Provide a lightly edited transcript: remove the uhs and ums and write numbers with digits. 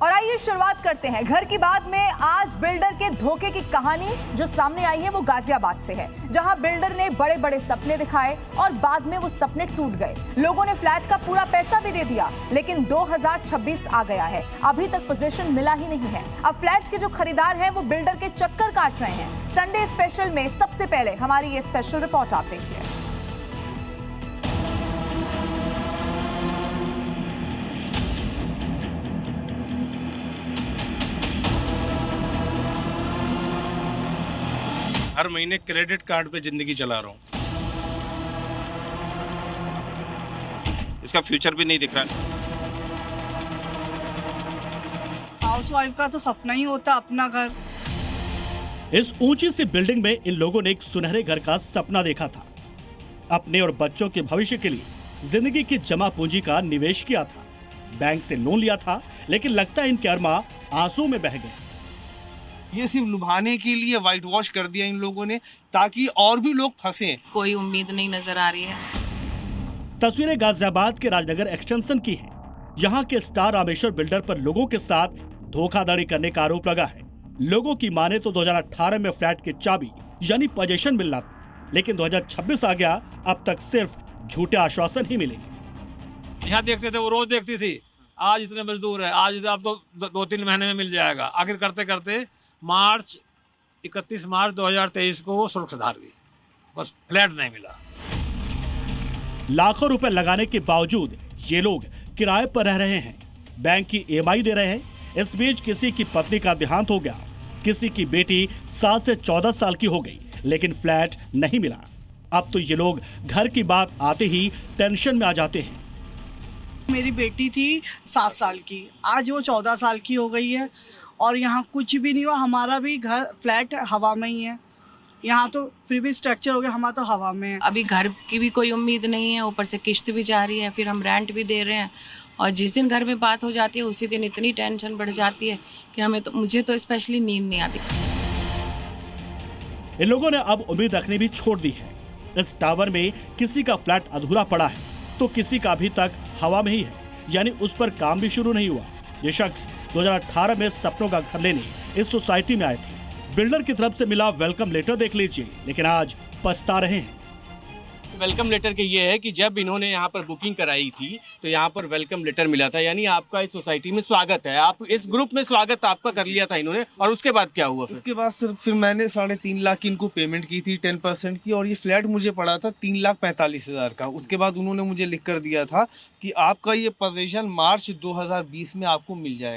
और आइए शुरुआत करते हैं घर की बात में। आज बिल्डर के धोखे की कहानी जो सामने आई है वो गाजियाबाद से है, जहां बिल्डर ने बड़े बड़े सपने दिखाए और बाद में वो सपने टूट गए। लोगों ने फ्लैट का पूरा पैसा भी दे दिया, लेकिन 2026 आ गया है, अभी तक पोजीशन मिला ही नहीं है। अब फ्लैट के जो खरीदार हैं वो बिल्डर के चक्कर काट रहे हैं। संडे स्पेशल में सबसे पहले हमारी ये स्पेशल रिपोर्ट आप देखिए। हर महीने क्रेडिट कार्ड पे जिंदगी चला रहा हूँ। इसका फ्यूचर भी नहीं दिख रहा है। हाउसवाइफ का तो सपना ही होता अपना घर। इस ऊंची सी बिल्डिंग में इन लोगों ने एक सुनहरे घर का सपना देखा था। अपने और बच्चों के भविष्य के लिए जिंदगी की जमा पूंजी का निवेश किया था, बैंक से लोन लिया था, लेकिन लगता है इनके अरमा आंसू में बह गए। ये सिर्फ लुभाने के लिए व्हाइट वॉश कर दिया इन लोगों ने, ताकि और भी लोग फंसे। कोई उम्मीद नहीं नजर आ रही है। तस्वीरें गाजियाबाद के राजनगर एक्सटेंशन की हैं। यहाँ के स्टार रामेश्वर बिल्डर पर लोगों के साथ धोखाधड़ी करने का आरोप लगा है। लोगों की माने तो 2018 में फ्लैट की चाबी यानी पोजीशन मिलना था, लेकिन 2026 आ गया, अब तक सिर्फ झूठे आश्वासन ही मिले। यहाँ देखते थे, वो रोज देखती थी, आज इतने मजदूर है, आज अब तो 2-3 महीने में मिल जाएगा। आखिर करते करते 31 मार्च 2023 को वो सुर्ख सुधार गई, बस फ्लैट नहीं मिला। लाखों रुपए लगाने के बावजूद ये लोग किराए पर रह रहे हैं, बैंक की EMI दे रहे हैं। इस बीच किसी की पत्नी का देहांत हो गया, किसी की बेटी 7 से 14 साल की हो गई, लेकिन फ्लैट नहीं मिला। अब तो ये लोग घर की बात आते ही टेंशन में आ जाते हैं। मेरी बेटी थी 7 साल की, आज वो 14 साल की हो गई है और यहाँ कुछ भी नहीं हुआ। हमारा भी घर फ्लैट हवा में ही है, यहाँ तो फिर भी स्ट्रक्चर हो गया, हमारा तो हवा में है। अभी घर की भी कोई उम्मीद नहीं है, ऊपर से किस्त भी जा रही है, फिर हम रेंट भी दे रहे हैं। और जिस दिन घर में बात हो जाती है उसी दिन इतनी टेंशन बढ़ जाती है कि मुझे तो स्पेशली नींद नहीं आती। इन लोगों ने अब उम्मीद रखनी भी छोड़ दी है। इस टावर में किसी का फ्लैट अधूरा पड़ा है तो किसी का अभी तक हवा में ही है, यानी उस पर काम भी शुरू नहीं हुआ। ये शख्स 2018 में सपनों का घर लेने इस सोसाइटी में आए थे। बिल्डर की तरफ से मिला वेलकम लेटर देख लीजिए, लेकिन आज पछता रहे हैं। वेलकम लेटर के ये है कि जब इन्होंने यहाँ पर बुकिंग कराई थी तो यहाँ पर वेलकम लेटर मिला था, यानी आपका इस सोसाइटी में स्वागत है, आप इस ग्रुप में स्वागत आपका कर लिया था इन्होंने। और उसके बाद क्या हुआ? उसके बाद फिर मैंने 3.5 लाख की इनको पेमेंट की थी 10% की, और ये फ्लैट मुझे पड़ा था 3,45,000 का। उसके बाद उन्होंने मुझे लिख कर दिया था कि आपका ये पोजीशन मार्च 2020 में आपको मिल जाएगा।